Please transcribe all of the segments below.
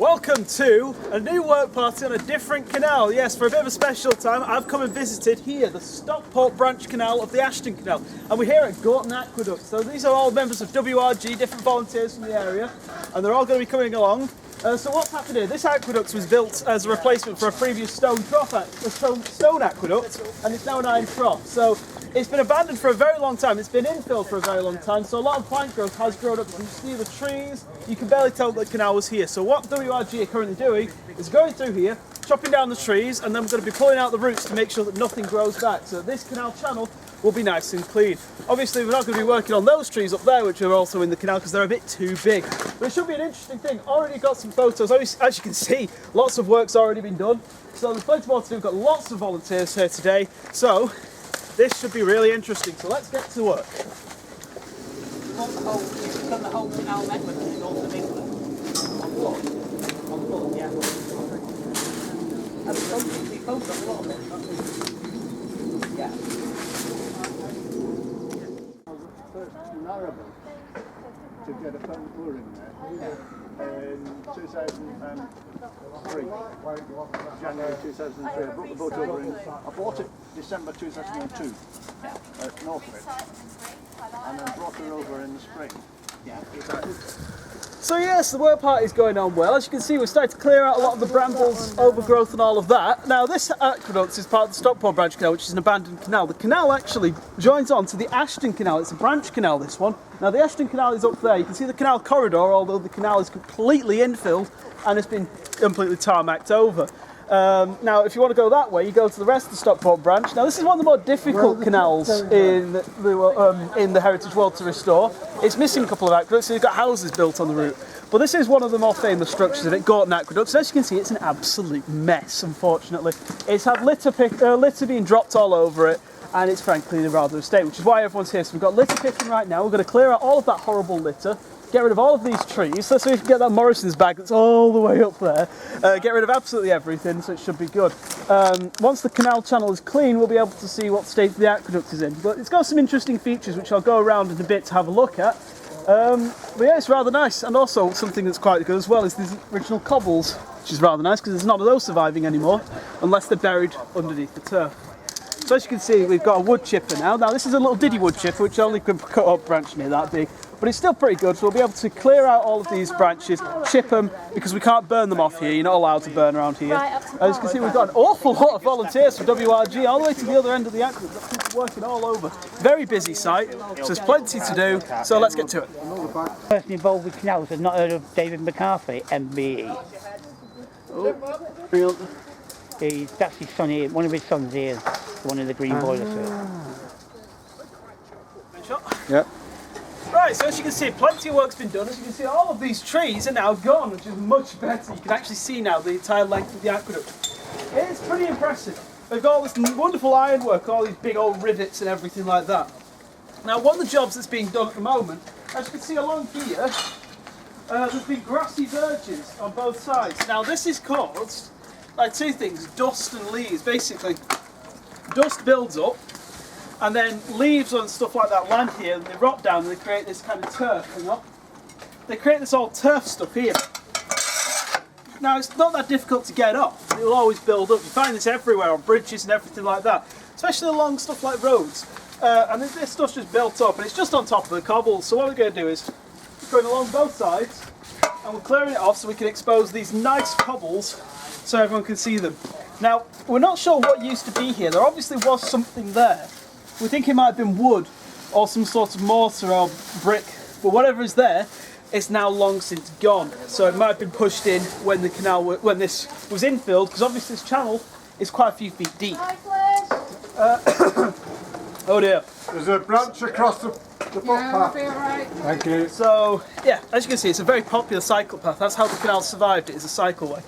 Welcome to a new work party on a different canal. Yes, for a bit of a special time, I've come and visited here, the Stockport Branch Canal of the Ashton Canal. And we're here at Gorton Aqueduct. So these are all members of WRG, different volunteers from the area, and they're all going to be coming along. So what's happened here? This aqueduct was built as a replacement for a previous stone aqueduct, and it's now an iron trough. So it's been abandoned for a very long time. It's been infilled for a very long time, so a lot of plant growth has grown up. You can see the trees. You can barely tell that the canal was here. So what WRG are currently doing is going through here, chopping down the trees, and then we're going to be pulling out the roots to make sure that nothing grows back. So this canal channel will be nice and clean. Obviously, we're not going to be working on those trees up there, which are also in the canal, because they're a bit too big. But it should be an interesting thing. Already got some photos. As you can see, lots of work's already been done. So there's plenty more to do. We've got lots of volunteers here today. So this should be really interesting. So let's get to work. You've done the whole canal network in the north of England. On foot, yeah. And we photographed a lot of it, haven't we? Yeah. Narrable to get a front door in there in 2003, January 2003. I brought the boat over in, I bought it December 2002 at Northwich, and then brought her over in the spring. Yeah. So yes, the work party is going on well. As you can see, we're starting to clear out a lot of the brambles, overgrowth and all of that. Now this aqueduct is part of the Stockport Branch Canal, which is an abandoned canal. The canal actually joins on to the Ashton Canal. It's a branch canal, this one. Now the Ashton Canal is up there. You can see the canal corridor, although the canal is completely infilled and it's been completely tarmacked over. Now, if you want to go that way, you go to the rest of the Stockport Branch. Now, this is one of the more difficult canals in the Heritage World to restore. It's missing a couple of aqueducts, so you've got houses built on the route. But this is one of the more famous structures in it, Gorton Aqueduct. So as you can see, it's an absolute mess, unfortunately. It's had litter being dropped all over it, and it's frankly rather a state, which is why everyone's here. So we've got litter picking right now. We're going to clear out all of that horrible litter. Get rid of all of these trees, so we can get that Morrison's bag that's all the way up there. Get rid of absolutely everything, so it should be good. Once the canal channel is clean, we'll be able to see what state the aqueduct is in. But it's got some interesting features, which I'll go around in a bit to have a look at. But yeah, it's rather nice. And also something that's quite good as well is these original cobbles, which is rather nice because there's none of those surviving anymore, unless they're buried underneath the turf. So as you can see, we've got a wood chipper now. Now this is a little diddy wood chipper, which only can cut up branch near that big. But it's still pretty good, so we'll be able to clear out all of these branches, chip them, because we can't burn them off here. You're not allowed to burn around here. As you can see, we've got an awful lot of volunteers from WRG all the way to the other end of the aqueduct. We've got people working all over. Very busy site, so there's plenty to do, so let's get to it. The person involved with canals has not heard of David McCarthy, MBE. That's his son here, one of his sons here, one of the green boilers here. Yep. Right, so as you can see, plenty of work's been done. As you can see, all of these trees are now gone, which is much better. You can actually see now the entire length of the aqueduct. It's pretty impressive. They've got all this wonderful ironwork, all these big old rivets and everything like that. Now, one of the jobs that's being done at the moment, as you can see along here, there's been grassy verges on both sides. Now, this is caused by two things, dust and leaves. Basically, dust builds up, and then leaves and stuff like that land here, and they rot down and they create this kind of turf, you know? They create this old turf stuff here. Now, it's not that difficult to get off. It will always build up. You find this everywhere on bridges and everything like that, especially along stuff like roads. And this stuff's just built up, and it's just on top of the cobbles. So what we're going to do is going along both sides, and we're clearing it off so we can expose these nice cobbles so everyone can see them. Now, we're not sure what used to be here. There obviously was something there. We think it might have been wood or some sort of mortar or brick, but whatever is there, it's now long since gone. So it might have been pushed in when the canal, when this was infilled, because obviously this channel is quite a few feet deep. Oh dear. There's a branch across the footpath. Right. Thank you. So yeah, as you can see, it's a very popular cycle path. That's how the canal survived. It is a cycleway.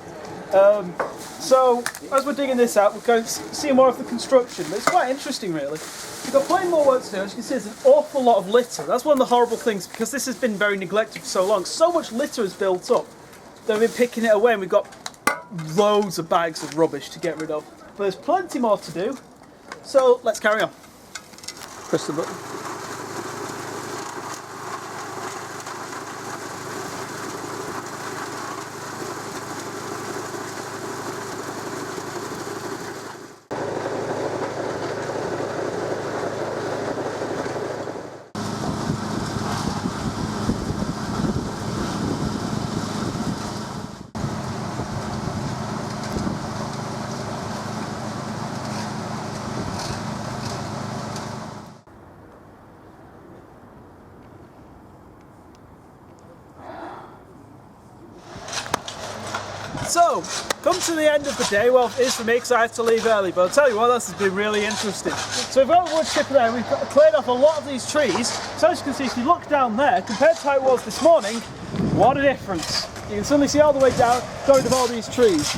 So as we're digging this out, we're going to see more of the construction. But it's quite interesting, really. We've got plenty more work to do. As you can see, there's an awful lot of litter. That's one of the horrible things, because this has been very neglected for so long. So much litter has built up. They've been picking it away, and we've got loads of bags of rubbish to get rid of. But there's plenty more to do. So let's carry on. Press the button. So, come to the end of the day. Well, it is for me because I have to leave early, but I'll tell you what, this has been really interesting. So we've got a wood chipper there, we've cleared off a lot of these trees. So as you can see, if you look down there, compared to how it was this morning, what a difference. You can suddenly see all the way down, going of all these trees.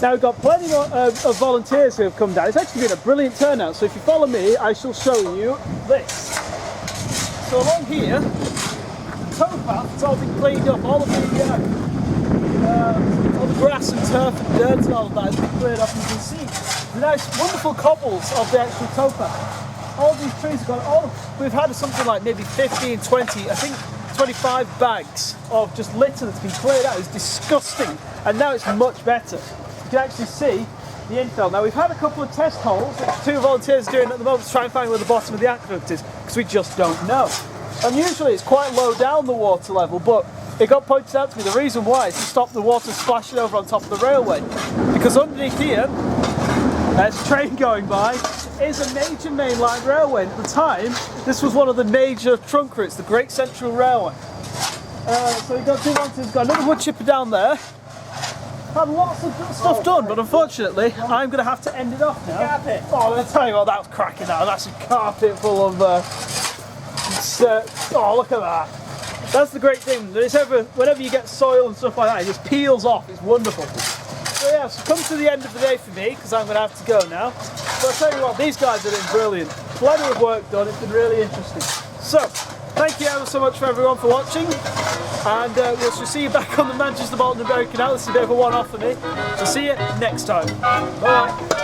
Now we've got plenty of volunteers who have come down. It's actually been a brilliant turnout, so if you follow me, I shall show you this. So along here, the towpath has all been cleaned up, all the grass and turf and dirt and all of that has been cleared up, and you can see the nice wonderful cobbles of the actual towpath. All these trees have gone, we've had something like maybe 15, 20, I think 25 bags of just litter that's been cleared out. It's disgusting, and now it's much better. You can actually see the infill. Now we've had a couple of test holes which 2 volunteers are doing at the moment to try and find where the bottom of the aqueduct is, because we just don't know. And usually it's quite low down the water level, but it got pointed out to me the reason why is to stop the water splashing over on top of the railway. Because underneath here, there's a train going by, is a major mainline railway. At the time, this was one of the major trunk routes, the Great Central Railway. So we've got 2 volunteers, got another wood chipper down there. Had lots of stuff done, but unfortunately, I'm going to have to end it off now. Carpet. Oh, I'll tell you what, that was cracking now. That's a carpet full of oh, look at that. That's the great thing. Whenever you get soil and stuff like that, it just peels off. It's wonderful. So yeah, so come to the end of the day for me, because I'm going to have to go now. But I'll tell you what, these guys have been brilliant. Plenty of work done. It's been really interesting. So, thank you ever so much for everyone for watching, and we'll see you back on the Manchester Bolton and Bury Canal. This is a bit of a one-off for me. So see you next time. Bye.